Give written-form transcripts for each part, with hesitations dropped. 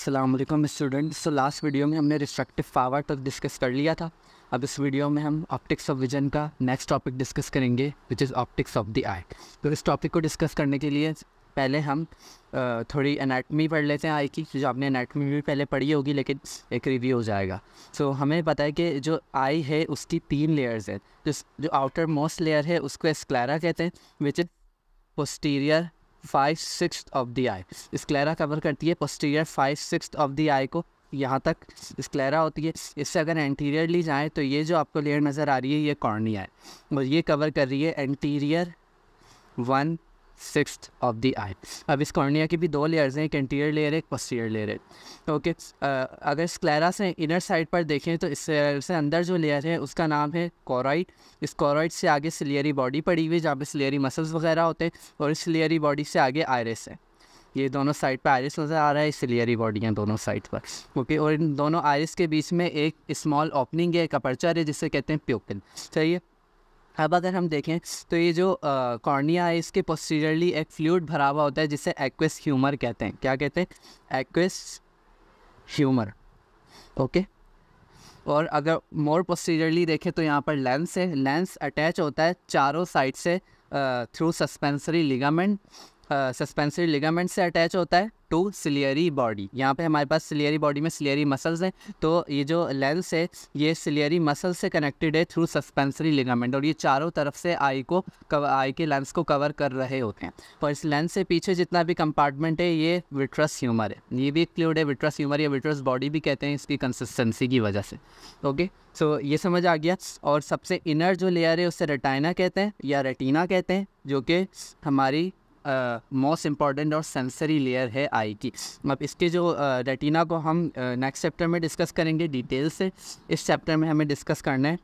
अस्सलाम वालेकुम स्टूडेंट्स। तो लास्ट वीडियो में हमने रिफ्रैक्टिव पावर तक डिस्कस कर लिया था। अब इस वीडियो में हम ऑप्टिक्स ऑफ विजन का नेक्स्ट टॉपिक डिस्कस करेंगे which is optics of the eye. तो इस टॉपिक को डिस्कस करने के लिए पहले हम थोड़ी एनाटमी पढ़ लेते हैं आई की, जो आपने एनाटमी भी पहले पढ़ी होगी लेकिन एक रिव्यू हो जाएगा। सो हमें पता है कि जो आई है उसकी 3 लेयर्स है। जो आउटर मोस्ट लेयर है उसको स्क्लेरा कहते हैं, which is posterior 5/6 of the I. Sclera cover करती है पोस्टीरियर 5/6 ऑफ द आई को, यहाँ तक स्क्लेरा होती है। इससे अगर एंटीरियरली जाएँ तो ये जो आपको लेयर नज़र आ रही है ये कॉर्निया है और ये कवर कर रही है एंटीरियर 1/6 ऑफ द आई। अब इस कॉर्निया की भी 2 लेयर्स हैं, एक एंटीरियर लेयर है एक पोस्टीरियर लेयर है। ओके, अगर स्क्लेरा से इनर साइड पर देखें तो इससे अंदर जो लेयर है उसका नाम है कोरॉइड। इस कोरॉइड से आगे सिलियरी बॉडी पड़ी हुई है जहाँ पे सिलियरी मसल्स वगैरह होते हैं, और इस सिलियरी बॉडी से आगे आयरिस है। ये दोनों साइड पर आयरिस नज़र आ रहा है, सिलियरी बॉडी हैं दोनों साइड पर। ओके, और इन दोनों आयरिस के बीच में एक स्मॉल ओपनिंग है, एक अपर्चर है जिसे कहते हैं प्यूपिल। सही है। अब अगर हम देखें तो ये जो कॉर्निया है इसके पोस्टीरियरली एक फ्लूइड भरा हुआ होता है जिसे एक्वस ह्यूमर कहते हैं। क्या कहते हैं? Aqueous humour. ओके, और अगर मोर पोस्टीरियरली देखें तो यहाँ पर लेंस है। लेंस अटैच होता है चारों साइड से through suspensory ligament. Suspensory ligament से अटैच होता है टू सिलियरी बॉडी। यहाँ पे हमारे पास सिलियरी बॉडी में सिलियरी मसल्स हैं, तो ये जो लेंस है ये सिलियरी मसल से कनेक्टेड है थ्रू सस्पेंसरी लिगामेंट, और ये चारों तरफ से आई के लेंस को कवर कर रहे होते हैं। और इस लेंस से पीछे जितना भी कंपार्टमेंट है ये विट्रस ह्यूमर है, ये भी एक फ्लूइड है। विट्रस ह्यूमर या विट्रस बॉडी भी कहते हैं इसकी कंसिस्टेंसी की वजह से। ओके, सो ये समझ आ गया। और सबसे इनर जो लेयर है उससे रेटाइना कहते हैं या रेटिना कहते हैं, जो कि हमारी मोस्ट इम्पॉर्टेंट और सेंसरी लेयर है आई की। अब इसके जो रेटिना को हम नेक्स्ट चैप्टर में डिस्कस करेंगे डिटेल से। इस चैप्टर में हमें डिस्कस करना है,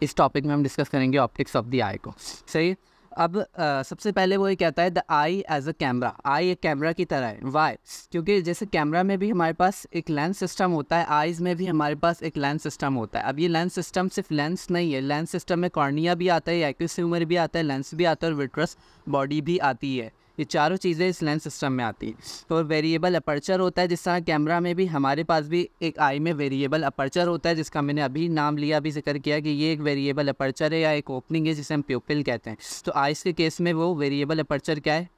इस टॉपिक में हम डिस्कस करेंगे ऑप्टिक्स ऑफ द आई को। सही। अब सबसे पहले वो ये कहता है the eye as a camera. Eye एक कैमरा की तरह है। वाई? क्योंकि जैसे कैमरा में भी हमारे पास एक लेंस सिस्टम होता है, आईज़ में भी हमारे पास एक लेंस सिस्टम होता है। अब ये लेंस सिस्टम सिर्फ लेंस नहीं है, लेंस सिस्टम में कॉर्निया भी आता है, एक्वस ह्यूमर भी आता है, लेंस भी आता है और विट्रस बॉडी भी आती है। ये चारों चीज़ें इस लेंस सिस्टम में आती हैं। और वेरिएबल अपर्चर होता है, जिस तरह कैमरा में भी हमारे पास भी एक आई में वेरिएबल अपर्चर होता है, जिसका मैंने अभी नाम लिया, अभी जिक्र किया कि ये एक वेरिएबल अपर्चर है या एक ओपनिंग है जिसे हम प्यूपिल कहते हैं। तो आइस के केस में वो वेरिएबल अपर्चर क्या है?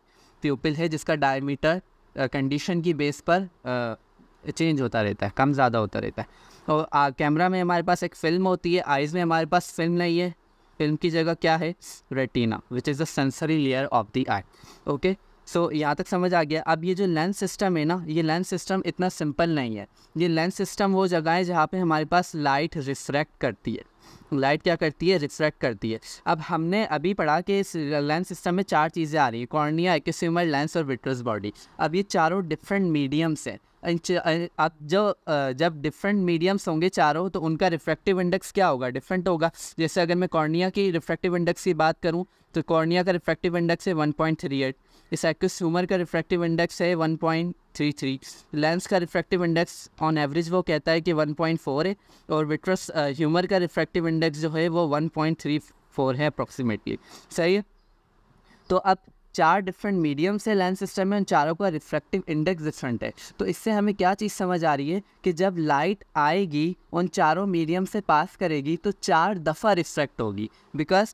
प्यूपिल है, जिसका डायमीटर कंडीशन की बेस पर चेंज होता रहता है, कम ज़्यादा होता रहता है। और कैमरा में हमारे पास एक फ़िल्म होती है, आइज़ में हमारे पास फिल्म नहीं है। फिल्म की जगह क्या है? Retina, which is the sensory layer of the eye. Okay, so यहाँ तक समझ आ गया। अब ये जो लेंस सिस्टम है ना, ये लेंस सिस्टम इतना सिंपल नहीं है। ये लेंस सिस्टम वो जगह है जहाँ पे हमारे पास लाइट रिफ्रैक्ट करती है। लाइट क्या करती है? रिफ्रैक्ट करती है। अब हमने अभी पढ़ा कि इस लेंस सिस्टम में 4 चीज़ें आ रही हैं, कॉर्निया, एक्वस ह्यूमर, लेंस और विट्रस बॉडी। अब ये चारों डिफरेंट मीडियम्स हैं। अब जब डिफरेंट मीडियम्स होंगे चारों, तो उनका रिफ्रैक्टिव इंडेक्स क्या होगा? डिफरेंट होगा। जैसे अगर मैं कॉर्निया की रिफ्रैक्टिव इंडेक्स की बात करूं तो कॉर्निया का रिफ्रैक्टिव इंडेक्स है 1.38, इस एक्वस ह्यूमर का रिफ्रैक्टिव इंडेक्स है 1.33, लेंस का रिफ्रैक्टिव इंडेक्स ऑन एवरेज वो कहता है कि 1.4 है, और विट्रस ह्यूमर का रिफ्रैक्टिव इंडेक्स जो है वो 1.34 है अप्रॉक्सीमेटली। सही है। तो अब 4 डिफरेंट मीडियम्स है लेंस सिस्टम में, उन चारों का रिफ्रैक्टिव इंडेक्स डिफरेंट है। तो इससे हमें क्या चीज़ समझ आ रही है कि जब लाइट आएगी उन चारों मीडियम से पास करेगी तो 4 दफ़ा रिफ्रैक्ट होगी, बिकॉज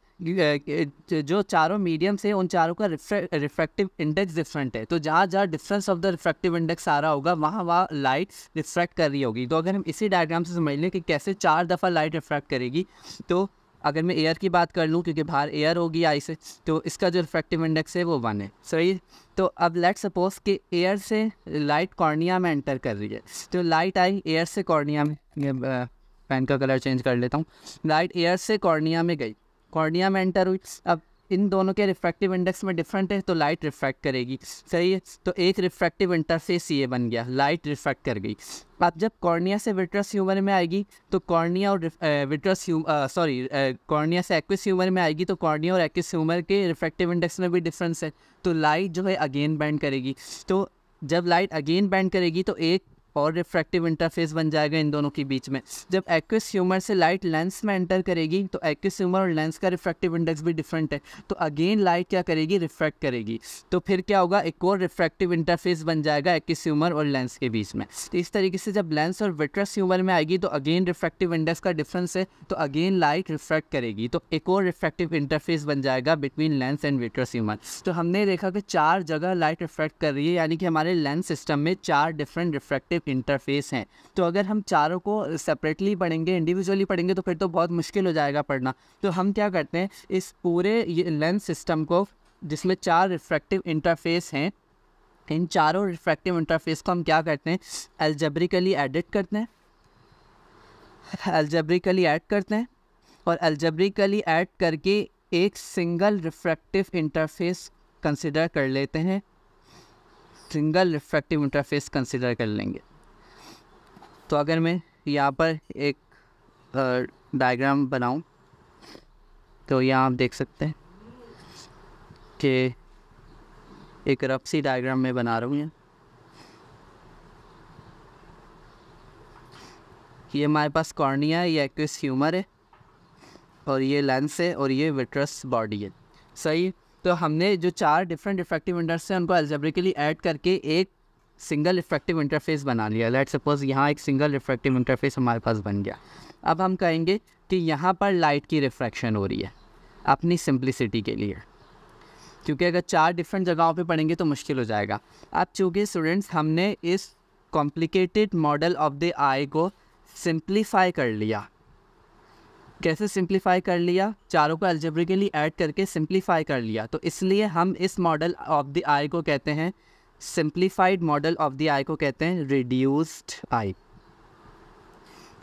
जो चारों मीडियम्स है उन चारों का रिफ्रैक्टिव इंडेक्स डिफरेंट है। तो जहाँ जहाँ difference of the refractive index आ रहा होगा वहाँ लाइट रिफ्रैक्ट कर रही होगी। तो अगर हम इसी डायग्राम से समझ लें कि कैसे 4 दफ़ा लाइट रिफ्रैक्ट करेगी, तो अगर मैं एयर की बात कर लूँ, क्योंकि बाहर एयर होगी आई से, तो इसका जो रिफ्रैक्टिव इंडेक्स है वो 1 है। सही। तो अब लेट सपोज कि एयर से लाइट कॉर्निया में एंटर कर रही है, तो लाइट आई एयर से कॉर्निया में, पेन का कलर चेंज कर लेता हूँ। लाइट एयर से कॉर्निया में गई, कॉर्निया में एंटर हुई। अब इन दोनों के रिफ्रैक्टिव इंडेक्स में डिफरेंट है तो लाइट रिफ्रैक्ट करेगी। सही है। तो एक रिफ्रैक्टिव इंटरफेस ये बन गया, लाइट रिफ्रैक्ट कर गई। अब जब कॉर्निया से विट्रस ह्यूमर में आएगी तो कॉर्निया और कॉर्निया से एक्वस ह्यूमर में आएगी तो कॉर्निया और एक्वस ह्यूमर के रिफ्रैक्टिव इंडेक्स में भी डिफरेंस है, तो लाइट जो है अगेन बेंड करेगी। तो जब लाइट अगेन बेंड करेगी तो एक और रिफ्रैक्टिव इंटरफेस बन जाएगा इन दोनों के बीच में। जब एक्विस ह्यूमर से लाइट लेंस में एंटर करेगी तो एक्विस ह्यूमर और लेंस का रिफ्रैक्टिव इंडेक्स भी डिफरेंट है, तो अगेन लाइट क्या करेगी, रिफ्रैक्ट करेगी। तो फिर क्या होगा, एक और रिफ्रैक्टिव इंटरफेस बन जाएगा एक्विस ह्यूमर और लेंस के बीच में। तो इस तरीके से जब लेंस और विट्रस ह्यूमर में आएगी तो अगेन रिफ्रैक्टिव इंडेक्स का डिफरेंस है, तो अगेन लाइट रिफ्रैक्ट करेगी, तो एक और रिफ्रैक्टिव इंटरफेस बन जाएगा between lens and vitreous humour. तो हमने देखा कि 4 जगह लाइट रिफ्रैक्ट कर रही है, यानी कि हमारे लेंस सिस्टम में 4 डिफरेंट रिफ्रैक्टिव इंटरफेस हैं। तो अगर हम चारों को सेपरेटली पढ़ेंगे, इंडिविजुअली पढ़ेंगे तो फिर तो बहुत मुश्किल हो जाएगा पढ़ना। तो हम क्या करते हैं, इस पूरे लेंस सिस्टम को जिसमें 4 रिफ्रैक्टिव इंटरफेस हैं, इन चारों रिफ्रैक्टिव इंटरफेस को हम क्या करते हैं, अलजेब्रिकली एडिट करते हैं, अलजेब्रिकली ऐड करते हैं और अलजेब्रिकली ऐड करके एक सिंगल रिफ्रैक्टिव इंटरफेस कंसिडर कर लेते हैं, सिंगल रिफ्रैक्टिव इंटरफेस कंसिडर कर लेंगे। तो अगर मैं यहाँ पर एक डायग्राम बनाऊँ तो यहाँ आप देख सकते हैं कि एक रफ सी डायग्राम में बना रहा हूँ। ये हमारे पास कॉर्निया है, ये एक्विस ह्यूमर है और ये लेंस है और ये विट्रस बॉडी है, सही। तो हमने जो 4 डिफरेंट रिफ्रैक्टिव इंटरफेस हैं उनको अलजेब्रिकली ऐड करके एक सिंगल रिफ्रैक्टिव इंटरफेस बना लिया। लेट्स सपोज यहाँ एक सिंगल रिफ्रैक्टिव इंटरफेस हमारे पास बन गया। अब हम कहेंगे कि यहाँ पर लाइट की रिफ्रैक्शन हो रही है अपनी सिंप्लिसिटी के लिए, क्योंकि अगर 4 डिफरेंट जगहों पे पढ़ेंगे तो मुश्किल हो जाएगा। अब चूँकि स्टूडेंट्स हमने इस कॉम्प्लिकेटेड मॉडल ऑफ द आई को सिंप्लीफाई कर लिया। कैसे सिंप्लीफाई कर लिया, चारों को अलजेब्रिकली ऐड करके सिंप्लीफाई कर लिया, तो इसलिए हम इस मॉडल ऑफ द आई को कहते हैं, सिंप्लीफाइड मॉडल ऑफ द आई को कहते हैं रिड्यूस्ड आई,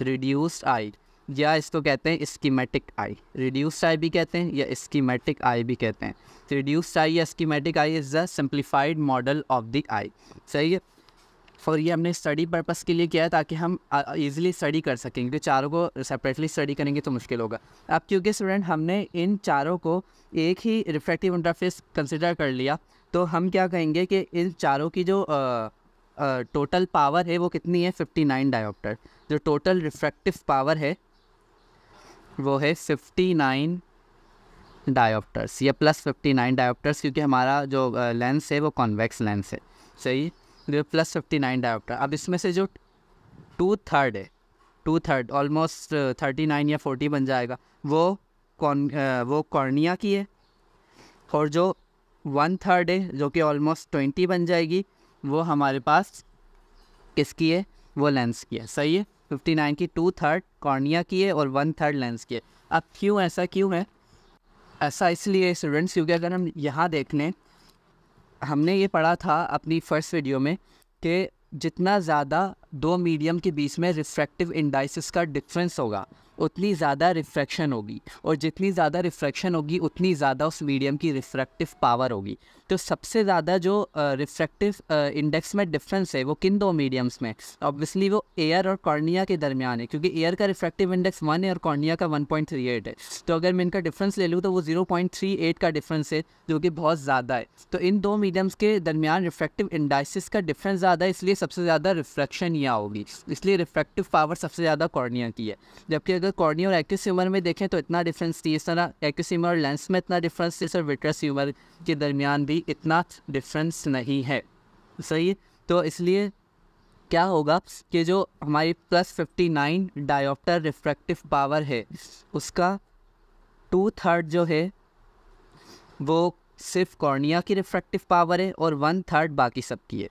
रिड्यूस्ड आई, या इसको कहते हैं स्कीमेटिक आई। रिड्यूस्ड आई भी कहते हैं या स्कीमेटिक आई भी कहते हैं। रिड्यूस्ड आई या schematic eye is the simplified model of the eye, सही है। और ये हमने स्टडी पर्पस के लिए किया है ताकि हम इजीली स्टडी कर सकें, क्योंकि चारों को सेपरेटली स्टडी करेंगे तो मुश्किल होगा। अब क्योंकि स्टूडेंट हमने इन चारों को एक ही रिफ्रैक्टिव इंटरफेस कंसिडर कर लिया, तो हम क्या कहेंगे कि इन चारों की जो टोटल पावर है वो कितनी है, 59 डायोप्टर। जो टोटल रिफ्रैक्टिव पावर है वो है 59 डायोप्टर्स या प्लस 59 डायोप्टर्स, क्योंकि हमारा जो लेंस है वो कॉन्वेक्स लेंस है, सही, प्लस 59 डायोप्टर। अब इसमें से जो 2/3 है, 2/3 ऑलमोस्ट 39 या 40 बन जाएगा, वो कॉर्निया की है, और जो 1/3 है जो कि ऑलमोस्ट 20 बन जाएगी, वो हमारे पास किसकी है, वो लेंस की है, सही है। 59 की 2/3 कॉर्निया की है और 1/3 लेंस की है। अब क्यों ऐसा क्यों है, ऐसा इसलिए स्टूडेंट्स क्योंकि अगर हम यहाँ देख लें, हमने ये पढ़ा था अपनी फर्स्ट वीडियो में कि जितना ज़्यादा 2 मीडियम के बीच में रिफ्रैक्टिव इंडाइसिस का डिफरेंस होगा उतनी ज़्यादा रिफ्रैक्शन होगी, और जितनी ज़्यादा रिफ्रैक्शन होगी उतनी ज़्यादा उस मीडियम की रिफ्रैक्टिव पावर होगी। तो सबसे ज़्यादा जो रिफ्रैक्टिव इंडेक्स में डिफरेंस है वो किन 2 मीडियम्स में, ऑब्वियसली वो एयर और कॉर्निया के दरमियान है, क्योंकि एयर का रिफ्रैक्टिव इंडेक्स 1 है और कॉर्निया का 1.38 है। तो अगर मैं इनका डिफरेंस ले लूँ तो वो 0.38 का डिफरेंस है, जो कि बहुत ज़्यादा है। तो इन 2 मीडियम्स के दरमियान रिफ्रैक्टिव इंडाइसिस का डिफरेंस ज़्यादा है, इसलिए सबसे ज़्यादा रिफ्रैक्शन यहाँ होगी, इसलिए रिफ्रैक्टिव पावर सबसे ज़्यादा कॉर्निया की है। जबकि अगर कॉर्निया और एक्विस ह्यूमर में देखें तो इतना डिफरेंस थी, इस तरह एक्विस ह्यूमर और लेंस में इतना डिफरेंस थी, सर विट्रस ह्यूमर के दरमियान भी इतना डिफरेंस नहीं है, सही है। तो इसलिए क्या होगा कि जो हमारी प्लस 59 डायोप्टर रिफ्रैक्टिव पावर है उसका 2/3 जो है वो सिर्फ कॉर्निया की रिफ्रैक्टिव पावर है और 1/3 बाकी सबकी है,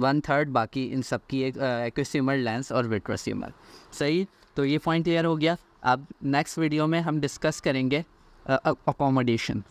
1/3 बाकी इन सब की एक एक्विस ह्यूमर, लेंस और विट्रस ह्यूमर, सही। तो ये पॉइंट क्लियर हो गया। अब नेक्स्ट वीडियो में हम डिस्कस करेंगे अकोमोडेशन।